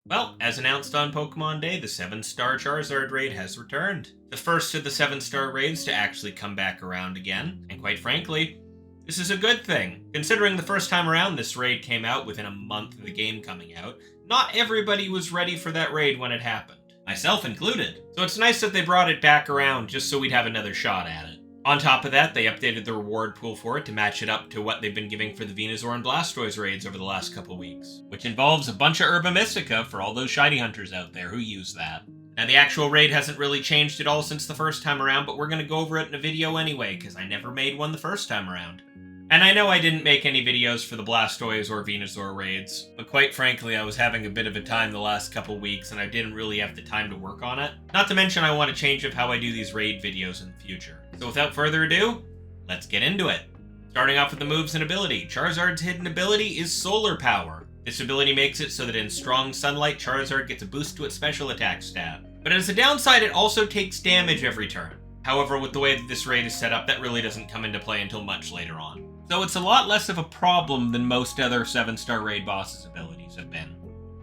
Well, as announced on Pokemon Day, the 7-star Charizard raid has returned. The first of the 7-star raids to actually come back around again, and quite frankly, this is a good thing. Considering the first time around this raid came out within a month of the game coming out, not everybody was ready for that raid when it happened, myself included. So it's nice that they brought it back around just so we'd have another shot at it. On top of that, they updated the reward pool for it to match it up to what they've been giving for the Venusaur and Blastoise raids over the last couple weeks, which involves a bunch of Herba Mystica for all those shiny hunters out there who use that. Now, the actual raid hasn't really changed at all since the first time around, but we're going to go over it in a video anyway, because I never made one the first time around. And I know I didn't make any videos for the Blastoise or Venusaur raids, but quite frankly, I was having a bit of a time the last couple weeks, and I didn't really have the time to work on it. Not to mention I want to change up how I do these raid videos in the future. So without further ado, let's get into it. Starting off with the moves and ability, Charizard's hidden ability is Solar Power. This ability makes it so that in strong sunlight, Charizard gets a boost to its special attack stat. But as a downside, it also takes damage every turn. However, with the way that this raid is set up, that really doesn't come into play until much later on. So it's a lot less of a problem than most other 7-star raid bosses' abilities have been.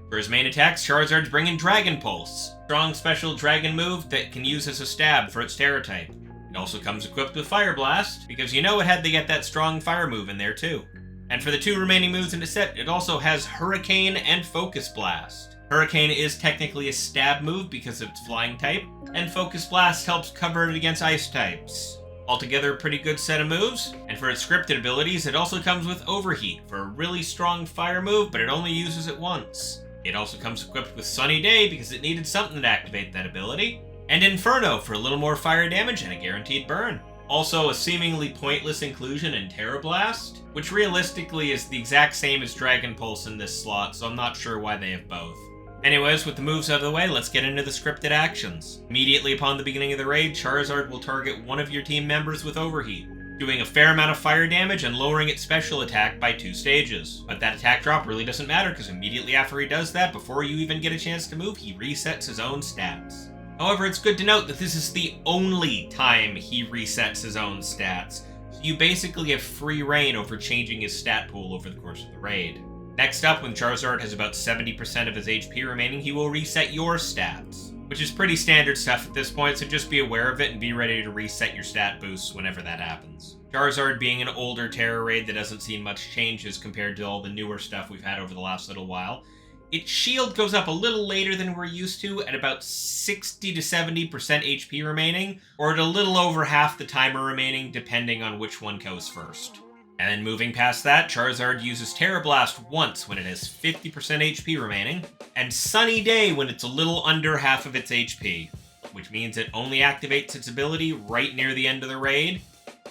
For his main attacks, Charizard's bringing Dragon Pulse, strong special dragon move that can use as a stab for its Tera type. It also comes equipped with Fire Blast, because you know it had to get that strong fire move in there too. And for the two remaining moves in the set, it also has Hurricane and Focus Blast. Hurricane is technically a stab move because of its flying type, and Focus Blast helps cover it against ice types. Altogether a pretty good set of moves, and for its scripted abilities, it also comes with Overheat for a really strong fire move, but it only uses it once. It also comes equipped with Sunny Day because it needed something to activate that ability, and Inferno for a little more fire damage and a guaranteed burn. Also, a seemingly pointless inclusion in Tera Blast, which realistically is the exact same as Dragon Pulse in this slot, so I'm not sure why they have both. Anyways, with the moves out of the way, let's get into the scripted actions. Immediately upon the beginning of the raid, Charizard will target one of your team members with Overheat, doing a fair amount of fire damage and lowering its special attack by 2 stages. But that attack drop really doesn't matter, because immediately after he does that, before you even get a chance to move, he resets his own stats. However, it's good to note that this is the only time he resets his own stats, so you basically have free reign over changing his stat pool over the course of the raid. Next up, when Charizard has about 70% of his HP remaining, he will reset your stats, which is pretty standard stuff at this point, so just be aware of it and be ready to reset your stat boosts whenever that happens. Charizard being an older Tera Raid that hasn't seen much changes compared to all the newer stuff we've had over the last little while, its shield goes up a little later than we're used to, at about 60 to 70% HP remaining, or at a little over half the timer remaining, depending on which one goes first. And then moving past that, Charizard uses Tera Blast once when it has 50% HP remaining, and Sunny Day when it's a little under half of its HP, which means it only activates its ability right near the end of the raid,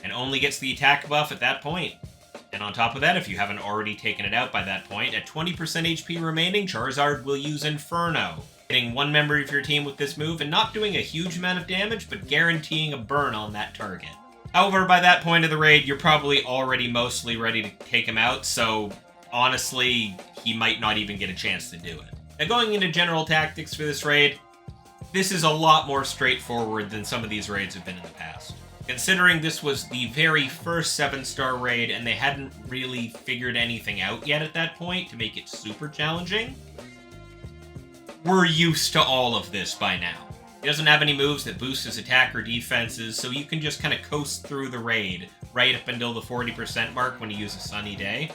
and only gets the attack buff at that point. And on top of that, if you haven't already taken it out by that point, at 20% HP remaining, Charizard will use Inferno, hitting one member of your team with this move and not doing a huge amount of damage, but guaranteeing a burn on that target. However, by that point of the raid, you're probably already mostly ready to take him out, so honestly, he might not even get a chance to do it. Now, going into general tactics for this raid, this is a lot more straightforward than some of these raids have been in the past. Considering this was the very first 7-star raid and they hadn't really figured anything out yet at that point to make it super challenging, we're used to all of this by now. He doesn't have any moves that boost his attack or defenses, so you can just kind of coast through the raid right up until the 40% mark when you use a Sunny Day.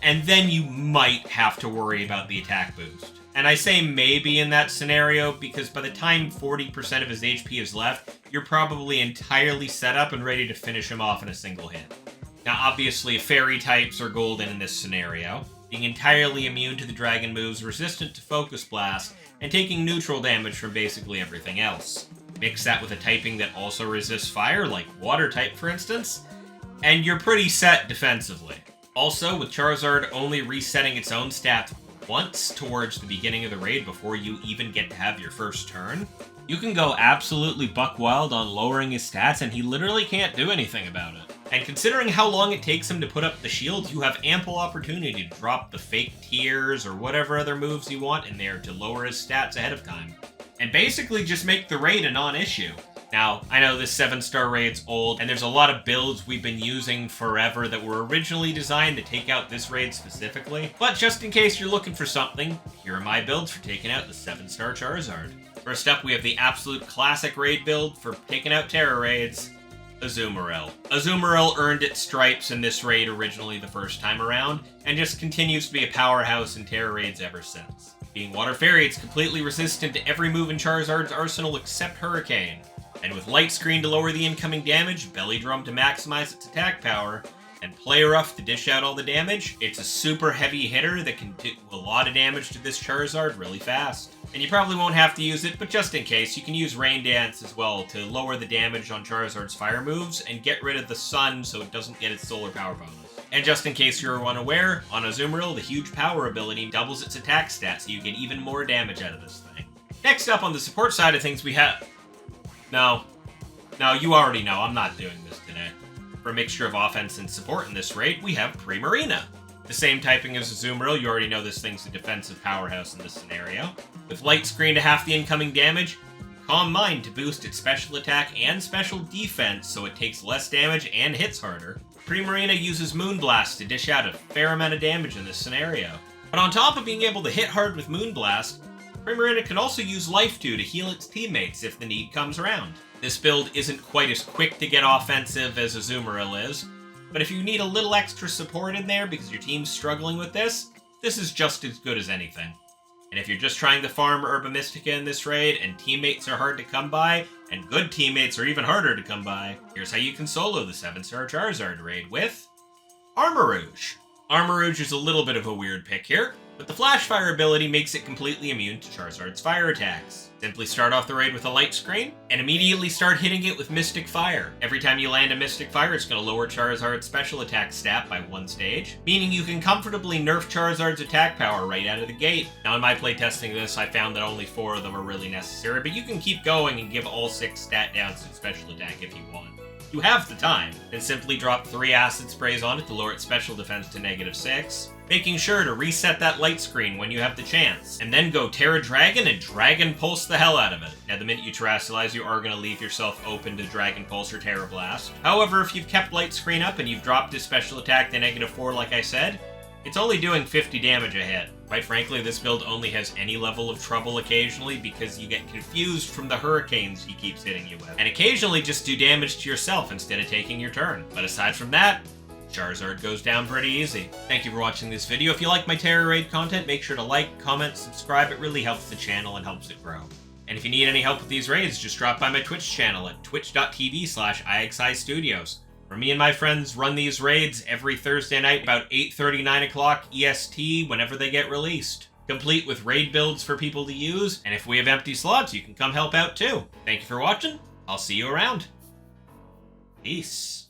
And then you might have to worry about the attack boost. And I say maybe in that scenario because by the time 40% of his HP is left, you're probably entirely set up and ready to finish him off in a single hit. Now obviously fairy types are golden in this scenario, being entirely immune to the dragon moves, resistant to Focus Blast, and taking neutral damage from basically everything else. Mix that with a typing that also resists fire, like Water type for instance, and you're pretty set defensively. Also, with Charizard only resetting its own stats once towards the beginning of the raid before you even get to have your first turn, you can go absolutely buck wild on lowering his stats and he literally can't do anything about it. And considering how long it takes him to put up the shield, you have ample opportunity to drop the fake tears or whatever other moves you want in there to lower his stats ahead of time. And basically just make the raid a non-issue. Now, I know this 7-star raid's old, and there's a lot of builds we've been using forever that were originally designed to take out this raid specifically, but just in case you're looking for something, here are my builds for taking out the 7-star Charizard. First up, we have the absolute classic raid build for taking out Tera Raids, Azumarill. Azumarill earned its stripes in this raid originally the first time around, and just continues to be a powerhouse in Tera Raids ever since. Being Water Fairy, it's completely resistant to every move in Charizard's arsenal except Hurricane. And with Light Screen to lower the incoming damage, Belly Drum to maximize its attack power, and Play Rough to dish out all the damage, it's a super heavy hitter that can do a lot of damage to this Charizard really fast. And you probably won't have to use it, but just in case, you can use Rain Dance as well to lower the damage on Charizard's fire moves and get rid of the sun so it doesn't get its solar power bonus. And just in case you're unaware, on Azumarill, the huge power ability doubles its attack stat, so you get even more damage out of this thing. Next up on the support side of things, we have... No, you already know, I'm not doing this today. For a mixture of offense and support in this raid, we have Primarina. The same typing as Azumarill, you already know this thing's a defensive powerhouse in this scenario. With Light Screen to half the incoming damage, Calm Mind to boost its special attack and special defense so it takes less damage and hits harder. Primarina uses Moonblast to dish out a fair amount of damage in this scenario. But on top of being able to hit hard with Moonblast, Primarina can also use Life Dew to heal its teammates if the need comes around. This build isn't quite as quick to get offensive as Azumarill is, but if you need a little extra support in there because your team's struggling with this is just as good as anything. And if you're just trying to farm Herba Mystica in this raid and teammates are hard to come by, and good teammates are even harder to come by, here's how you can solo the 7-star Charizard raid with Armarouge. Armarouge is a little bit of a weird pick here, but the Flash Fire ability makes it completely immune to Charizard's fire attacks. Simply start off the raid with a Light Screen, and immediately start hitting it with Mystic Fire. Every time you land a Mystic Fire, it's going to lower Charizard's special attack stat by 1 stage, meaning you can comfortably nerf Charizard's attack power right out of the gate. Now in my playtesting of this, I found that only 4 of them are really necessary, but you can keep going and give all 6 stat downs to special attack if you want. You have the time, and simply drop 3 Acid Sprays on it to lower its special defense to -6, making sure to reset that Light Screen when you have the chance, and then go Tera Dragon and Dragon Pulse the hell out of it. Now the minute you Terastallize, you are going to leave yourself open to Dragon Pulse or Tera Blast. However, if you've kept Light Screen up and you've dropped his special attack to -4 like I said, it's only doing 50 damage a hit. Quite frankly, this build only has any level of trouble occasionally because you get confused from the hurricanes he keeps hitting you with, and occasionally just do damage to yourself instead of taking your turn. But aside from that, Charizard goes down pretty easy. Thank you for watching this video. If you like my Tera Raid content, make sure to like, comment, subscribe. It really helps the channel and helps it grow. And if you need any help with these raids, just drop by my Twitch channel at twitch.tv/IXIstudios, where me and my friends run these raids every Thursday night about 8:30, 9 o'clock EST whenever they get released, complete with raid builds for people to use, and if we have empty slots, you can come help out too. Thank you for watching. I'll see you around. Peace.